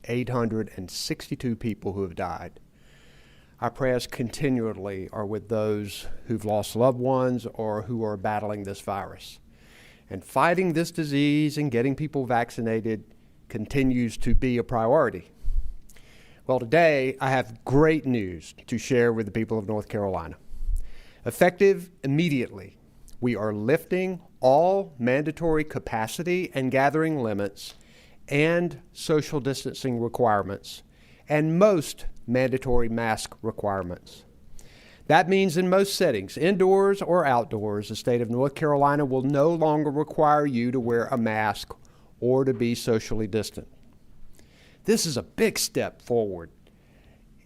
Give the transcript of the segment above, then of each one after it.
862 people who have died. Our prayers continually are with those who've lost loved ones or who are battling this virus. And fighting this disease and getting people vaccinated continues to be a priority. Well, today I have great news to share with the people of North Carolina. Effective immediately, we are lifting all mandatory capacity and gathering limits and social distancing requirements and most mandatory mask requirements. That means in most settings, indoors or outdoors, the state of North Carolina will no longer require you to wear a mask or to be socially distant. This is a big step forward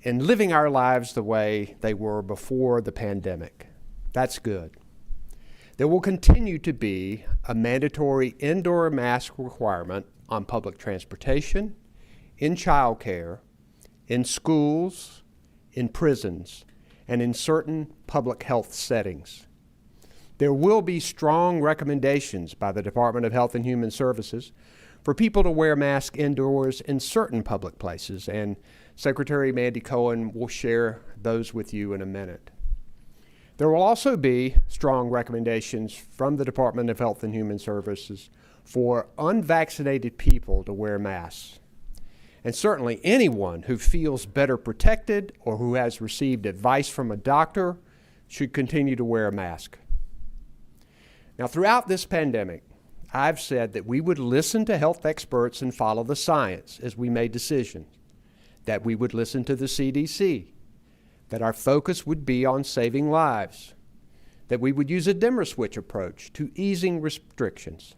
in living our lives the way they were before the pandemic. That's good. There will continue to be a mandatory indoor mask requirement on public transportation, in childcare, in schools, in prisons, and in certain public health settings. There will be strong recommendations by the Department of Health and Human Services for people to wear masks indoors in certain public places, and Secretary Mandy Cohen will share those with you in a minute. There will also be strong recommendations from the Department of Health and Human Services for unvaccinated people to wear masks. And certainly anyone who feels better protected or who has received advice from a doctor should continue to wear a mask. Now, throughout this pandemic, I've said that we would listen to health experts and follow the science as we made decisions, that we would listen to the CDC, that our focus would be on saving lives, that we would use a dimmer switch approach to easing restrictions.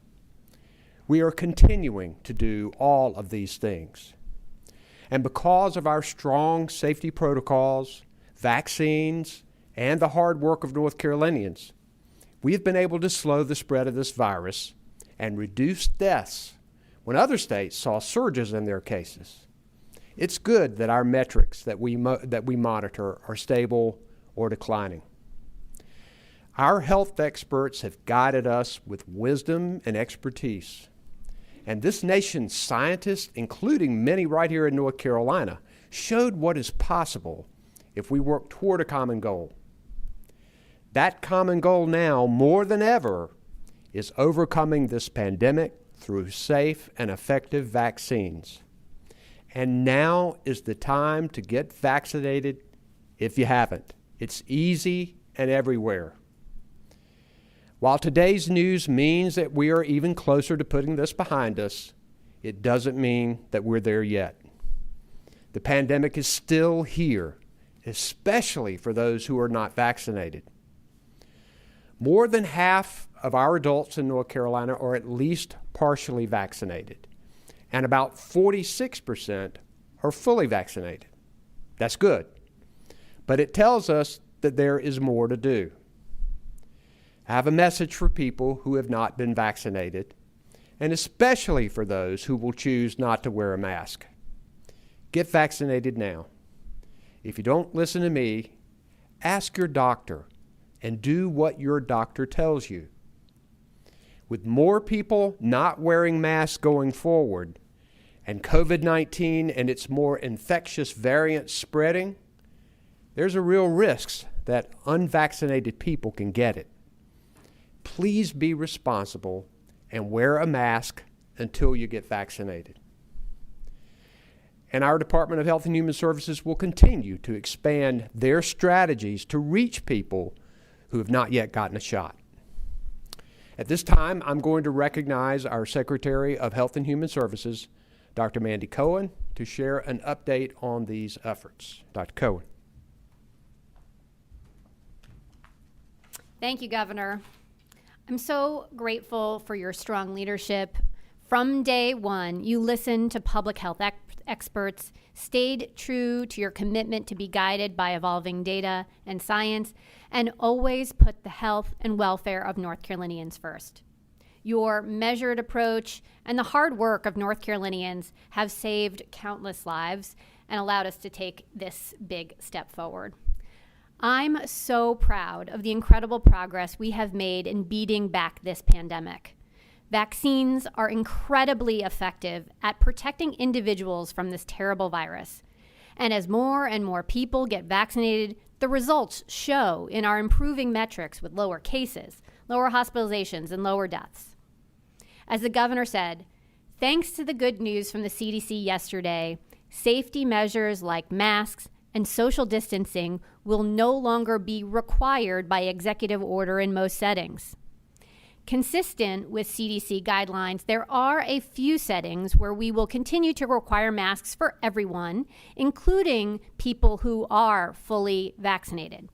We are continuing to do all of these things. And because of our strong safety protocols, vaccines, and the hard work of North Carolinians, we have been able to slow the spread of this virus and reduce deaths when other states saw surges in their cases. It's good that our metrics that we monitor are stable or declining. Our health experts have guided us with wisdom and expertise. And this nation's scientists, including many right here in North Carolina, showed what is possible if we work toward a common goal. That common goal now, more than ever, is overcoming this pandemic through safe and effective vaccines. And now is the time to get vaccinated if you haven't. It's easy and everywhere. While today's news means that we are even closer to putting this behind us, it doesn't mean that we're there yet. The pandemic is still here, especially for those who are not vaccinated. More than half of our adults in North Carolina are at least partially vaccinated, and about 46% are fully vaccinated. That's good, but it tells us that there is more to do. I have a message for people who have not been vaccinated, and especially for those who will choose not to wear a mask. Get vaccinated now. If you don't listen to me, ask your doctor and do what your doctor tells you. With more people not wearing masks going forward, and COVID-19 and its more infectious variants spreading, there's a real risk that unvaccinated people can get it. Please be responsible and wear a mask until you get vaccinated. And our Department of Health and Human Services will continue to expand their strategies to reach people who have not yet gotten a shot. At this time, I'm going to recognize our Secretary of Health and Human Services, Dr. Mandy Cohen, to share an update on these efforts. Dr. Cohen. Thank you, Governor. I'm so grateful for your strong leadership. From day one, you listened to public health experts, stayed true to your commitment to be guided by evolving data and science, and always put the health and welfare of North Carolinians first. Your measured approach and the hard work of North Carolinians have saved countless lives and allowed us to take this big step forward. I'm so proud of the incredible progress we have made in beating back this pandemic. Vaccines are incredibly effective at protecting individuals from this terrible virus. And as more and more people get vaccinated, the results show in our improving metrics with lower cases, lower hospitalizations, and lower deaths. As the governor said, thanks to the good news from the CDC yesterday, safety measures like masks and social distancing will no longer be required by executive order in most settings. Consistent with CDC guidelines, there are a few settings where we will continue to require masks for everyone, including people who are fully vaccinated.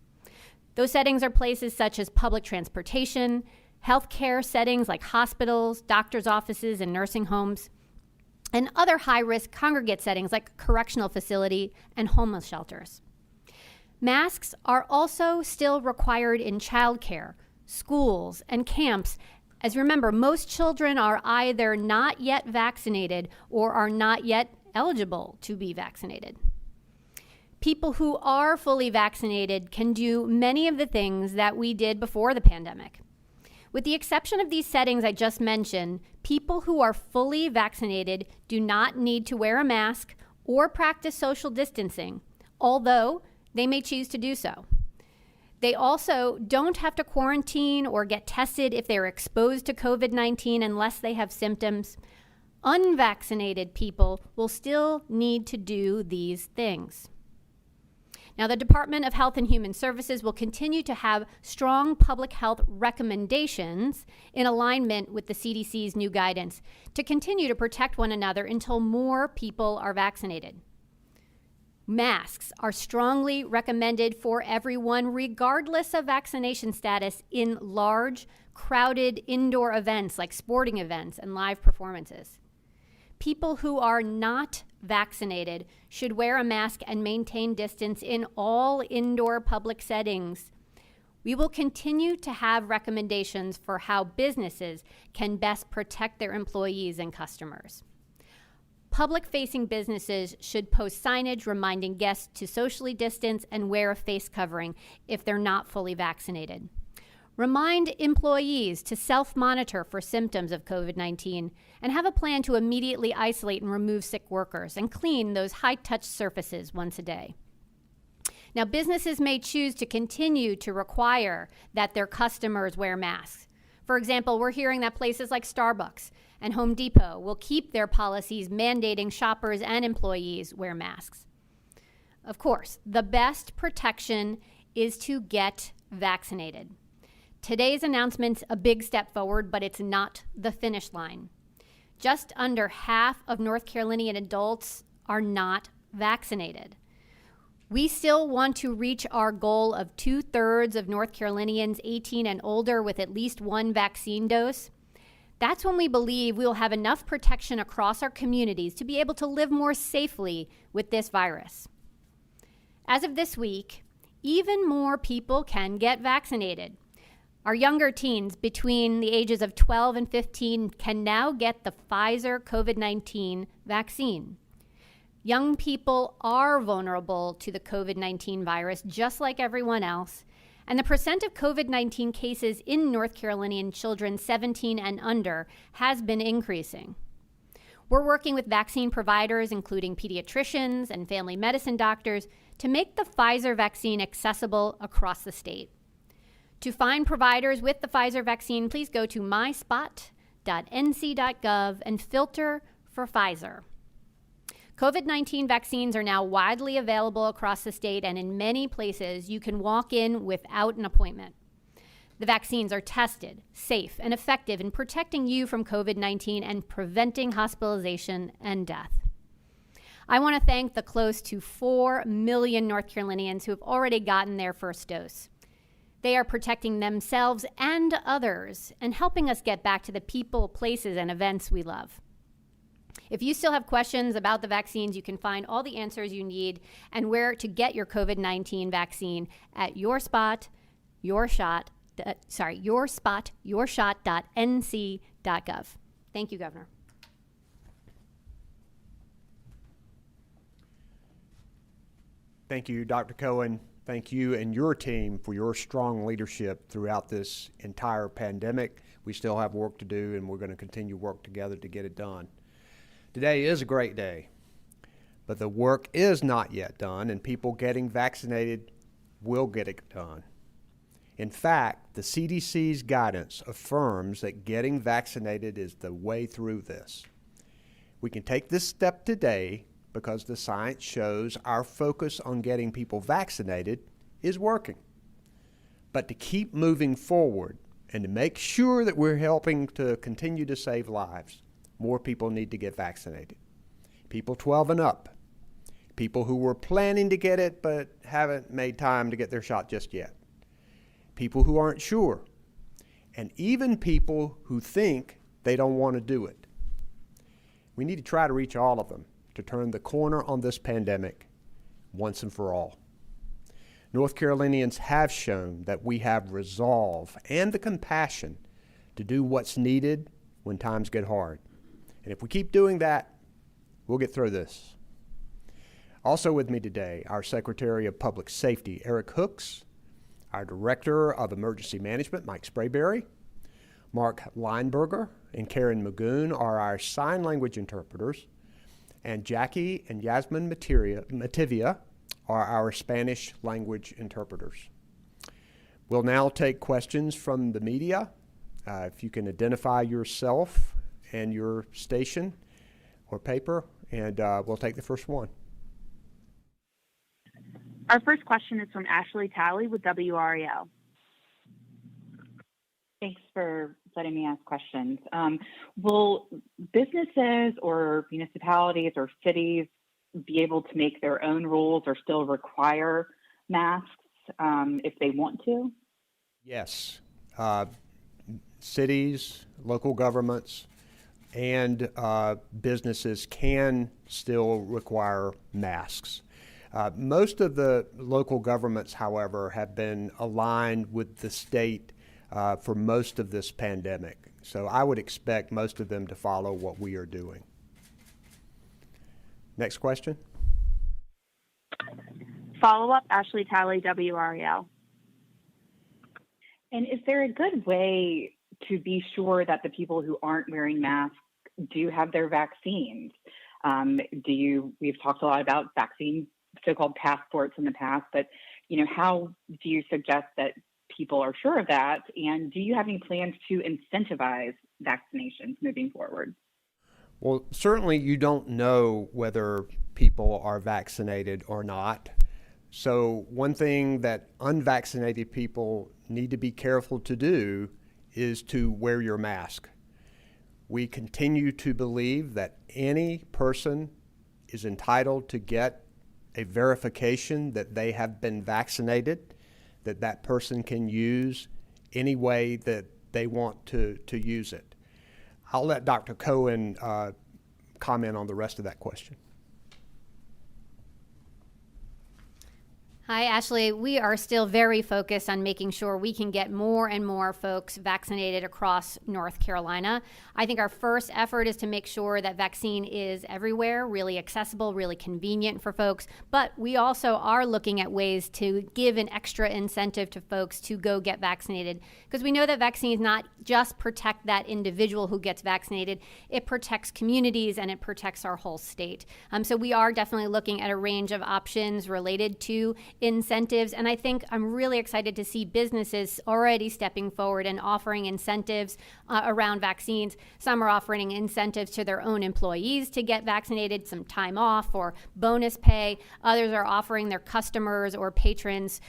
Those settings are places such as public transportation, healthcare settings like hospitals, doctors' offices, and nursing homes, and other high-risk congregate settings like correctional facility and homeless shelters. Masks are also still required in childcare, schools, and camps, as remember, most children are either not yet vaccinated or are not yet eligible to be vaccinated. People who are fully vaccinated can do many of the things that we did before the pandemic. With the exception of these settings I just mentioned, people who are fully vaccinated do not need to wear a mask or practice social distancing, although they may choose to do so. They also don't have to quarantine or get tested if they're exposed to COVID-19 unless they have symptoms. Unvaccinated people will still need to do these things. Now, the Department of Health and Human Services will continue to have strong public health recommendations in alignment with the CDC's new guidance to continue to protect one another until more people are vaccinated. Masks are strongly recommended for everyone, regardless of vaccination status, in large, crowded indoor events like sporting events and live performances. People who are not vaccinated should wear a mask and maintain distance in all indoor public settings. We will continue to have recommendations for how businesses can best protect their employees and customers. Public-facing businesses should post signage reminding guests to socially distance and wear a face covering if they're not fully vaccinated. Remind employees to self-monitor for symptoms of COVID-19 and have a plan to immediately isolate and remove sick workers and clean those high-touch surfaces once a day. Now, businesses may choose to continue to require that their customers wear masks. For example, we're hearing that places like Starbucks and Home Depot will keep their policies mandating shoppers and employees wear masks. Of course, the best protection is to get vaccinated. Today's announcement's a big step forward, but it's not the finish line. Just under half of North Carolinian adults are not vaccinated. We still want to reach our goal of 2/3 of North Carolinians 18 and older with at least one vaccine dose. That's when we believe we will have enough protection across our communities to be able to live more safely with this virus. As of this week, even more people can get vaccinated. Our younger teens between the ages of 12 and 15 can now get the Pfizer COVID-19 vaccine. Young people are vulnerable to the COVID-19 virus just like everyone else, and the percent of COVID-19 cases in North Carolinian children 17 and under has been increasing. We're working with vaccine providers, including pediatricians and family medicine doctors, to make the Pfizer vaccine accessible across the state. To find providers with the Pfizer vaccine, please go to myspot.nc.gov and filter for Pfizer. COVID-19 vaccines are now widely available across the state, and in many places, you can walk in without an appointment. The vaccines are tested, safe, and effective in protecting you from COVID-19 and preventing hospitalization and death. I want to thank the close to 4 million North Carolinians who have already gotten their first dose. They are protecting themselves and others and helping us get back to the people, places, and events we love. If you still have questions about the vaccines, you can find all the answers you need and where to get your COVID-19 vaccine at yourspot.nc.gov. Thank you, Governor. Thank you, Dr. Cohen. Thank you and your team for your strong leadership throughout this entire pandemic. We still have work to do, and we're going to continue work together to get it done. Today is a great day, but the work is not yet done, and people getting vaccinated will get it done. In fact, the CDC's guidance affirms that getting vaccinated is the way through this. We can take this step today because the science shows our focus on getting people vaccinated is working. But to keep moving forward and to make sure that we're helping to continue to save lives, more people need to get vaccinated. People 12 and up, people who were planning to get it but haven't made time to get their shot just yet, people who aren't sure, and even people who think they don't want to do it. We need to try to reach all of them to turn the corner on this pandemic once and for all. North Carolinians have shown that we have resolve and the compassion to do what's needed when times get hard. And if we keep doing that, we'll get through this. Also with me today, our Secretary of Public Safety, Eric Hooks, our Director of Emergency Management, Mike Sprayberry, Mark Lineberger and Karen Magoon are our sign language interpreters, and Jackie and Yasmin Mativia are our Spanish language interpreters. We'll now take questions from the media. If you can identify yourself and your station or paper, and we'll take the first one. Our first question is from Ashley Talley with WREL. Thanks for letting me ask questions. Will businesses or municipalities or cities be able to make their own rules or still require masks if they want to? Yes. Cities, local governments, and businesses can still require masks. Most of the local governments, however, have been aligned with the state for most of this pandemic. So I would expect most of them to follow what we are doing. Next question. Follow-up, Ashley Talley, WREL. And is there a good way to be sure that the people who aren't wearing masks do have their vaccines? We've talked a lot about vaccine, so-called passports in the past, but how do you suggest that people are sure of that? And do you have any plans to incentivize vaccinations moving forward? Well, certainly you don't know whether people are vaccinated or not. So one thing that unvaccinated people need to be careful to do is to wear your mask. We continue to believe that any person is entitled to get a verification that they have been vaccinated, that person can use any way that they want to use it. I'll let Dr. Cohen comment on the rest of that question. Hi, Ashley. We are still very focused on making sure we can get more and more folks vaccinated across North Carolina. I think our first effort is to make sure that vaccine is everywhere, really accessible, really convenient for folks. But we also are looking at ways to give an extra incentive to folks to go get vaccinated, because we know that vaccines not just protect that individual who gets vaccinated, it protects communities and it protects our whole state. So we are definitely looking at a range of options related to incentives, and I think I'm really excited to see businesses already stepping forward and offering incentives around vaccines. Some are offering incentives to their own employees to get vaccinated, some time off or bonus pay. Others are offering their customers or patrons.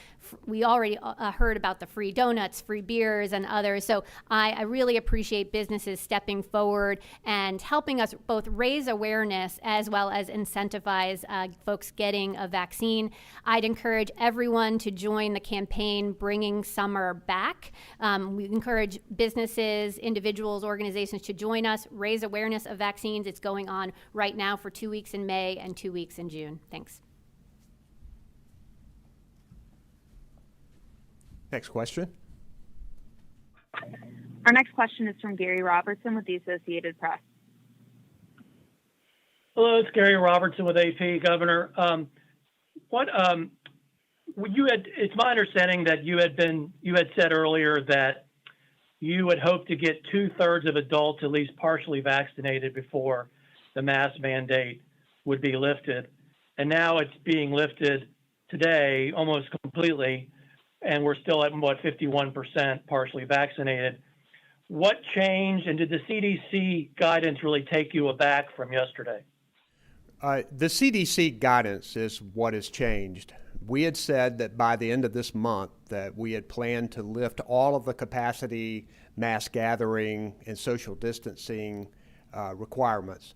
We already heard about the free donuts, free beers, and others. So I really appreciate businesses stepping forward and helping us both raise awareness as well as incentivize folks getting a vaccine. I'd encourage everyone to join the campaign Bringing Summer Back. We encourage businesses, individuals, organizations to join us, raise awareness of vaccines. It's going on right now for 2 weeks in May and 2 weeks in June. Thanks. Next question. Our next question is from Gary Robertson with the Associated Press. Hello, it's Gary Robertson with AP, Governor. What it's my understanding that you had said earlier that you would hope to get 2/3 of adults at least partially vaccinated before the mask mandate would be lifted. And now it's being lifted today almost completely, and we're still at, 51% partially vaccinated. What changed, and did the CDC guidance really take you aback from yesterday? The CDC guidance is what has changed. We had said that by the end of this month that we had planned to lift all of the capacity, mass gathering, and social distancing requirements.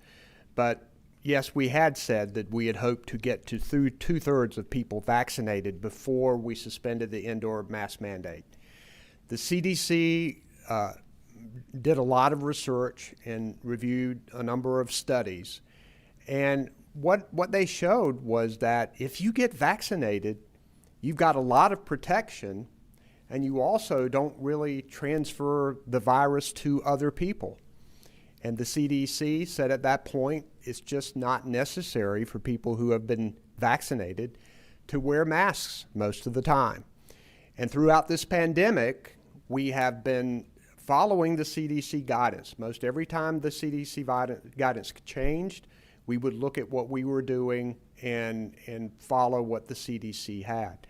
But yes, we had said that we had hoped to get to through 2/3 of people vaccinated before we suspended the indoor mask mandate. The CDC did a lot of research and reviewed a number of studies. And what they showed was that if you get vaccinated, you've got a lot of protection, and you also don't really transfer the virus to other people. And the CDC said at that point, it's just not necessary for people who have been vaccinated to wear masks most of the time. And throughout this pandemic, we have been following the CDC guidance. Most every time the CDC guidance changed, we would look at what we were doing and follow what the CDC had.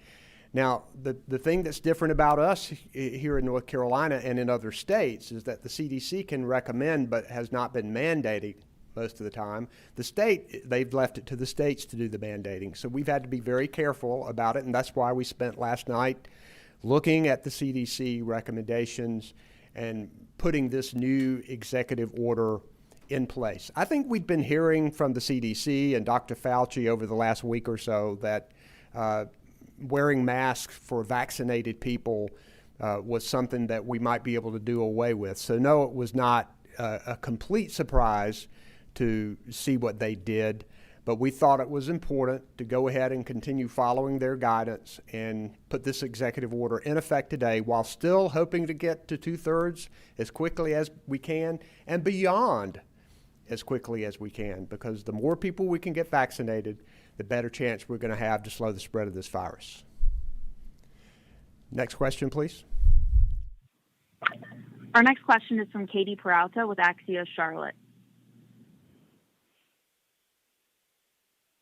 Now, the thing that's different about us here in North Carolina and in other states is that the CDC can recommend but has not been mandating most of the time. The state, they've left it to the states to do the mandating. So we've had to be very careful about it, and that's why we spent last night looking at the CDC recommendations and putting this new executive order in place. I think we'd been hearing from the CDC and Dr. Fauci over the last week or so that wearing masks for vaccinated people was something that we might be able to do away with. So no, it was not a complete surprise to see what they did, but we thought it was important to go ahead and continue following their guidance and put this executive order in effect today while still hoping to get to 2/3 as quickly as we can and beyond as quickly as we can, because the more people we can get vaccinated, the better chance we're going to have to slow the spread of this virus. Next question, please. Our next question is from Katie Peralta with Axios Charlotte.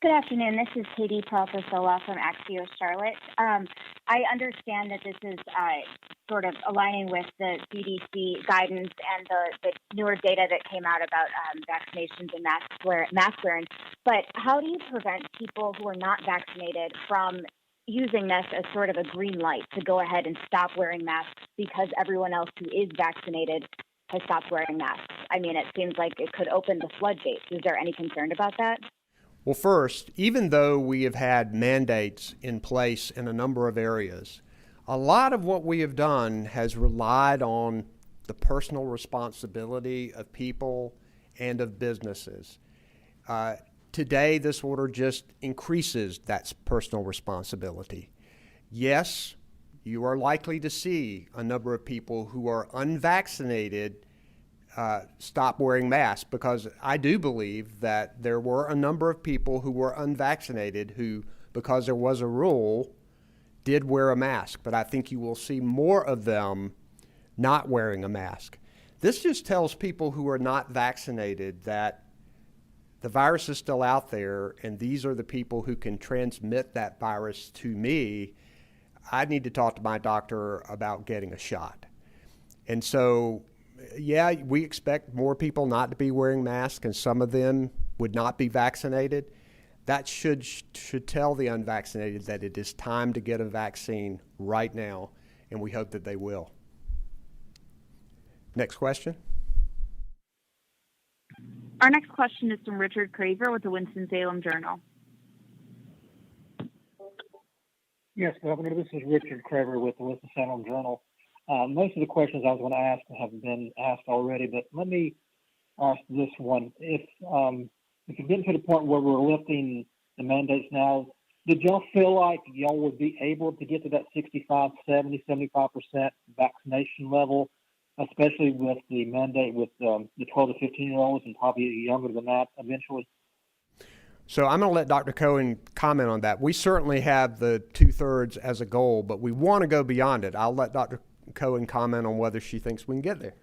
Good afternoon. This is Katie Peralta-Sola from Axios Charlotte. I understand that this is sort of aligning with the CDC guidance and the newer data that came out about vaccinations and mask wearing. But how do you prevent people who are not vaccinated from using this as sort of a green light to go ahead and stop wearing masks because everyone else who is vaccinated has stopped wearing masks? I mean, it seems like it could open the floodgates. Is there any concern about that? Well, first, even though we have had mandates in place in a number of areas, a lot of what we have done has relied on the personal responsibility of people and of businesses. Today, this order just increases that personal responsibility. Yes, you are likely to see a number of people who are unvaccinated stop wearing masks, because I do believe that there were a number of people who were unvaccinated who, because there was a rule, did wear a mask. But I think you will see more of them not wearing a mask. This just tells people who are not vaccinated that the virus is still out there, and these are the people who can transmit that virus to me. I need to talk to my doctor about getting a shot. And so, yeah, we expect more people not to be wearing masks, and some of them would not be vaccinated. That should tell the unvaccinated that it is time to get a vaccine right now, and we hope that they will. Next question. Our next question is from Richard Craver with the Winston-Salem Journal. Yes, Governor, this is Richard Craver with the Winston-Salem Journal. Most of the questions I was going to ask have been asked already, but let me ask this one. If you're getting to the point where we're lifting the mandates now, did y'all feel like y'all would be able to get to that 65, 70, 75% vaccination level, especially with the mandate with the 12 to 15-year-olds and probably younger than that eventually? So I'm going to let Dr. Cohen comment on that. We certainly have the 2/3 as a goal, but we want to go beyond it. I'll let Dr. Cohen comment on whether she thinks we can get there.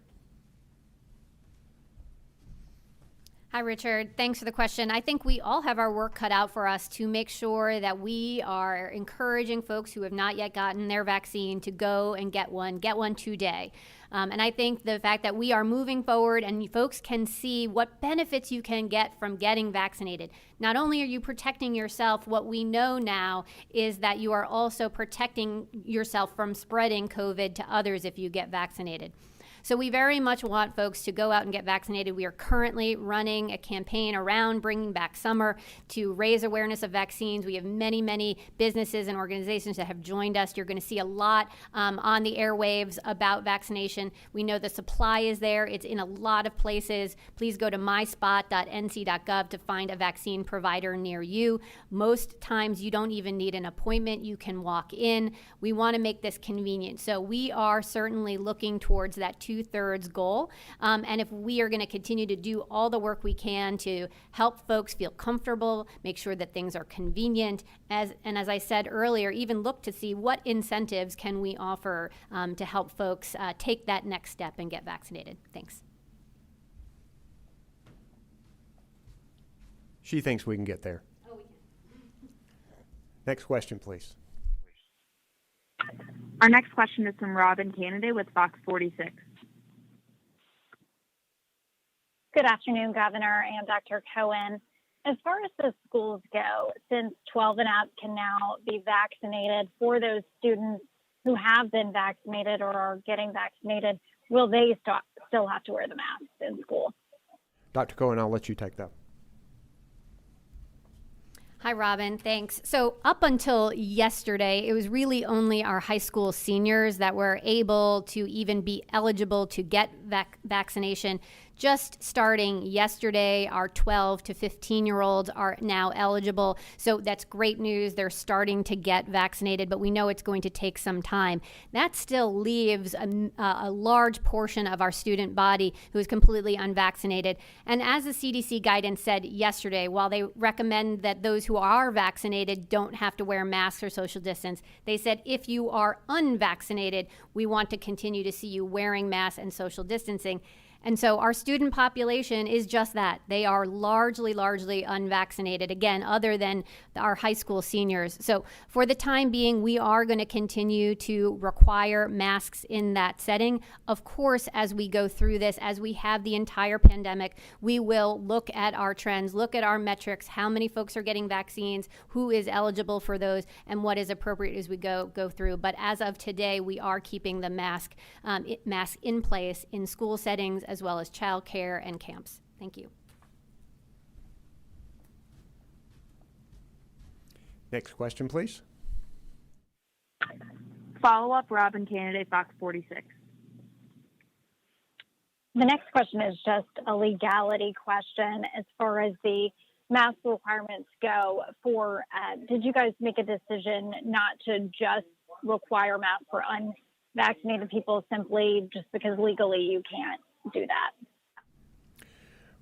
Hi, Richard. Thanks for the question. I think we all have our work cut out for us to make sure that we are encouraging folks who have not yet gotten their vaccine to go and get one today. And I think the fact that we are moving forward and folks can see what benefits you can get from getting vaccinated. Not only are you protecting yourself, what we know now is that you are also protecting yourself from spreading COVID to others if you get vaccinated. So we very much want folks to go out and get vaccinated. We are currently running a campaign around bringing back summer to raise awareness of vaccines. We have many, many businesses and organizations that have joined us. You're going to see a lot on the airwaves about vaccination. We know the supply is there. It's in a lot of places. Please go to myspot.nc.gov to find a vaccine provider near you. Most times you don't even need an appointment. You can walk in. We want to make this convenient. So we are certainly looking towards that 2/3 goal. And if we are going to continue to do all the work we can to help folks feel comfortable, make sure that things are convenient, as I said earlier, even look to see what incentives can we offer to help folks take that next step and get vaccinated. Thanks. She thinks we can get there. Oh, we can. Next question, please. Our next question is from Robin Kennedy with Fox 46. Good afternoon, Governor and Dr. Cohen. As far as the schools go, since 12 and up can now be vaccinated, for those students who have been vaccinated or are getting vaccinated, will they still have to wear the masks in school? Dr. Cohen, I'll let you take that. Hi, Robin. Thanks. So up until yesterday, it was really only our high school seniors that were able to even be eligible to get vaccination. Just starting yesterday, our 12 to 15-year-olds are now eligible. So that's great news. They're starting to get vaccinated, but we know it's going to take some time. That still leaves a large portion of our student body who is completely unvaccinated. And as the CDC guidance said yesterday, while they recommend that those who are vaccinated don't have to wear masks or social distance, they said if you are unvaccinated, we want to continue to see you wearing masks and social distancing. And so our student population is just that. They are largely unvaccinated, again, other than our high school seniors. So for the time being, we are going to continue to require masks in that setting. Of course, as we go through this, as we have the entire pandemic, we will look at our trends, look at our metrics, how many folks are getting vaccines, who is eligible for those, and what is appropriate as we go through. But as of today, we are keeping the mask in place in school settings as well as child care and camps. Thank you. Next question, please. Follow-up, Robin Kennedy, Fox 46. The next question is just a legality question as far as the mask requirements go. Did you guys make a decision not to just require masks for unvaccinated people simply just because legally you can't do that?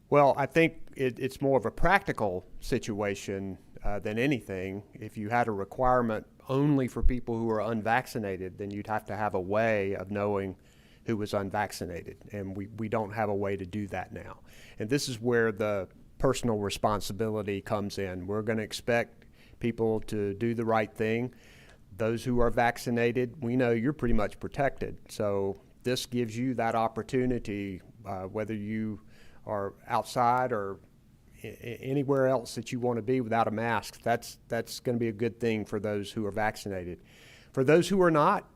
Well, I think it's more of a practical situation than anything. If you had a requirement only for people who are unvaccinated, then you'd have to have a way of knowing who was unvaccinated, and we don't have a way to do that now. And this is where the personal responsibility comes in. We're going to expect people to do the right thing. Those who are vaccinated, we know you're pretty much protected. So this gives you that opportunity, whether you are outside or anywhere else that you want to be without a mask. That's going to be a good thing for those who are vaccinated. For those who are not,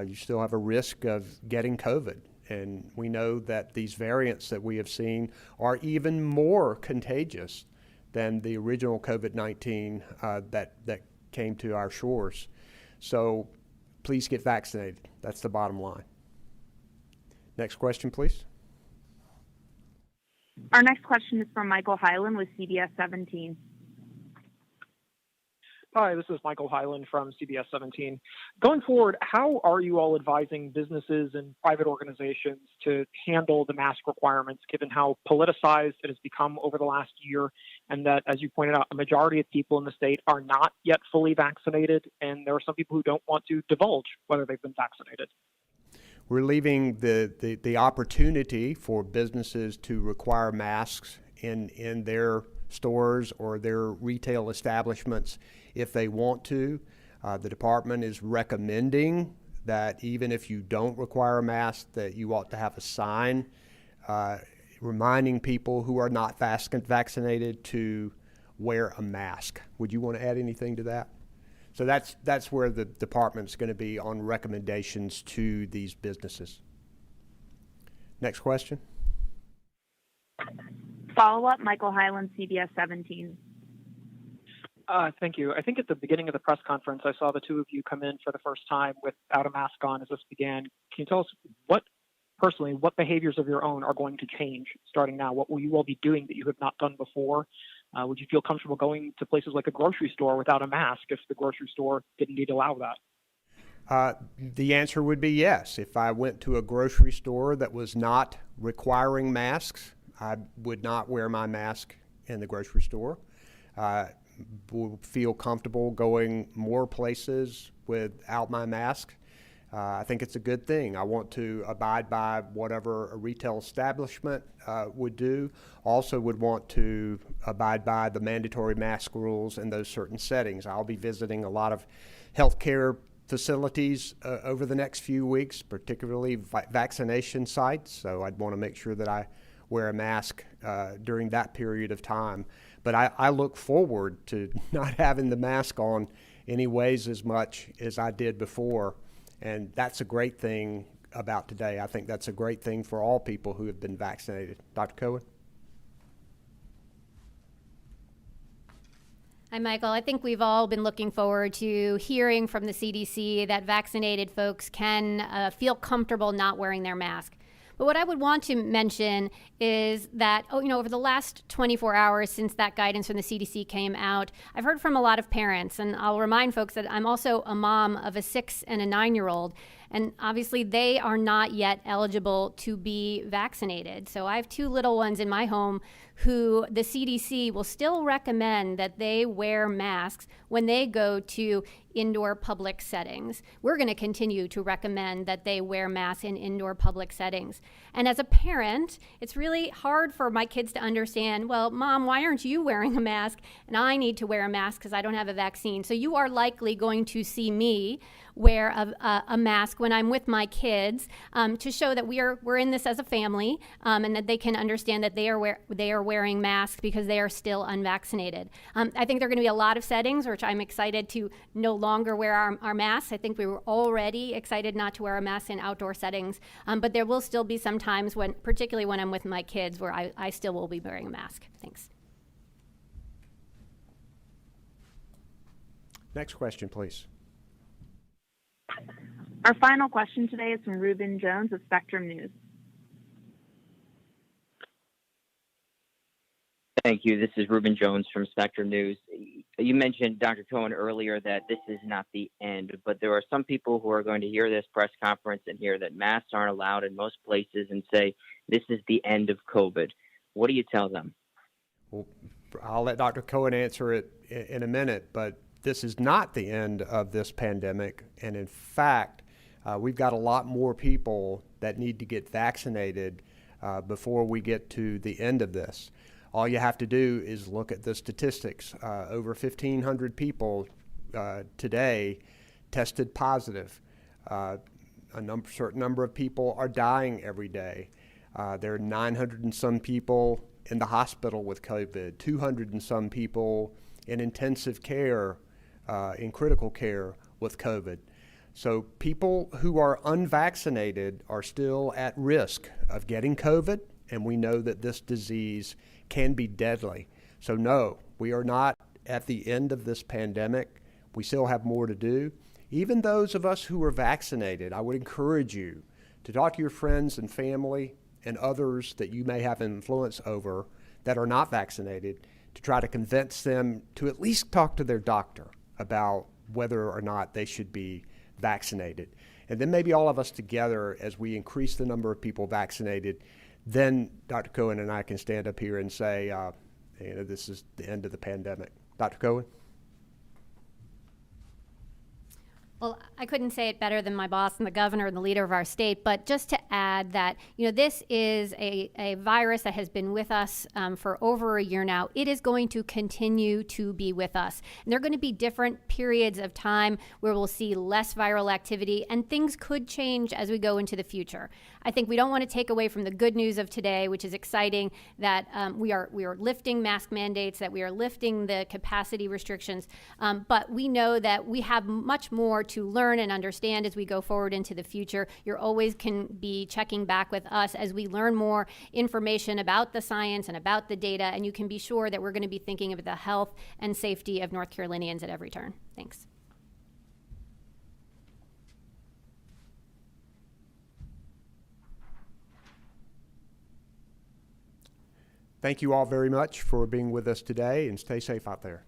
you still have a risk of getting COVID. And we know that these variants that we have seen are even more contagious than the original COVID-19 that came to our shores. So please get vaccinated. That's the bottom line. Next question, please. Our next question is from Michael Hyland with CBS 17. Hi, this is Michael Hyland from CBS 17. Going forward, how are you all advising businesses and private organizations to handle the mask requirements, given how politicized it has become over the last year, and that, as you pointed out, a majority of people in the state are not yet fully vaccinated, and there are some people who don't want to divulge whether they've been vaccinated? We're leaving the opportunity for businesses to require masks in their stores or their retail establishments if they want to. The department is recommending that even if you don't require a mask, that you ought to have a sign reminding people who are not vaccinated to wear a mask. Would you want to add anything to that? So that's where the department's going to be on recommendations to these businesses. Next question. Follow-up, Michael Hyland, CBS 17. Thank you. I think at the beginning of the press conference, I saw the two of you come in for the first time without a mask on as this began. Can you tell us what behaviors of your own are going to change starting now? What will you all be doing that you have not done before? Would you feel comfortable going to places like a grocery store without a mask if the grocery store didn't need to allow that? The answer would be yes. If I went to a grocery store that was not requiring masks, I would not wear my mask in the grocery store. Will feel comfortable going more places without my mask. I think it's a good thing. I want to abide by whatever a retail establishment would do. Also would want to abide by the mandatory mask rules in those certain settings. I'll be visiting a lot of healthcare facilities over the next few weeks, particularly vaccination sites. So I'd want to make sure that I wear a mask during that period of time. But I look forward to not having the mask on anyways as much as I did before. And that's a great thing about today. I think that's a great thing for all people who have been vaccinated. Dr. Cohen? Hi, Michael. I think we've all been looking forward to hearing from the CDC that vaccinated folks can feel comfortable not wearing their mask. But what I would want to mention is that, over the last 24 hours since that guidance from the CDC came out, I've heard from a lot of parents, and I'll remind folks that I'm also a mom of a 6 and a 9-year-old, and obviously they are not yet eligible to be vaccinated. So I have 2 little ones in my home who the CDC will still recommend that they wear masks when they go to indoor public settings. We're going to continue to recommend that they wear masks in indoor public settings. And as a parent, it's really hard for my kids to understand, well, Mom, why aren't you wearing a mask? And I need to wear a mask because I don't have a vaccine. So you are likely going to see me wear a mask when I'm with my kids to show that we're in this as a family and that they can understand that they are wearing masks because they are still unvaccinated. I think there are going to be a lot of settings which I'm excited to no longer wear our masks. I think we were already excited not to wear a mask in outdoor settings, but there will still be some times when, particularly when I'm with my kids, where I still will be wearing a mask. Thanks. Next question, please. Our final question today is from Reuben Jones of Spectrum News. Thank you. This is Reuben Jones from Spectrum News. You mentioned, Dr. Cohen, earlier that this is not the end, but there are some people who are going to hear this press conference and hear that masks aren't allowed in most places and say, this is the end of COVID. What do you tell them? Well, I'll let Dr. Cohen answer it in a minute, but this is not the end of this pandemic. And in fact, we've got a lot more people that need to get vaccinated before we get to the end of this. All you have to do is look at the statistics. Over 1,500 people today tested positive. A certain number of people are dying every day. There are 900 and some people in the hospital with COVID, 200 and some people in intensive care, in critical care with COVID. So people who are unvaccinated are still at risk of getting COVID, and we know that this disease can be deadly. So no, we are not at the end of this pandemic. We still have more to do. Even those of us who are vaccinated, I would encourage you to talk to your friends and family and others that you may have influence over that are not vaccinated, to try to convince them to at least talk to their doctor about whether or not they should be vaccinated. And then maybe all of us together, as we increase the number of people vaccinated, then Dr. Cohen and I can stand up here and say, this is the end of the pandemic. Dr. Cohen? Well, I couldn't say it better than my boss and the governor and the leader of our state, but just to add that, this is a virus that has been with us for over a year now. It is going to continue to be with us. And there are going to be different periods of time where we'll see less viral activity, and things could change as we go into the future. I think we don't want to take away from the good news of today, which is exciting, that we are lifting mask mandates, that we are lifting the capacity restrictions, but we know that we have much more to learn and understand as we go forward into the future. You always can be checking back with us as we learn more information about the science and about the data, and you can be sure that we're going to be thinking of the health and safety of North Carolinians at every turn. Thanks. Thank you all very much for being with us today, and stay safe out there.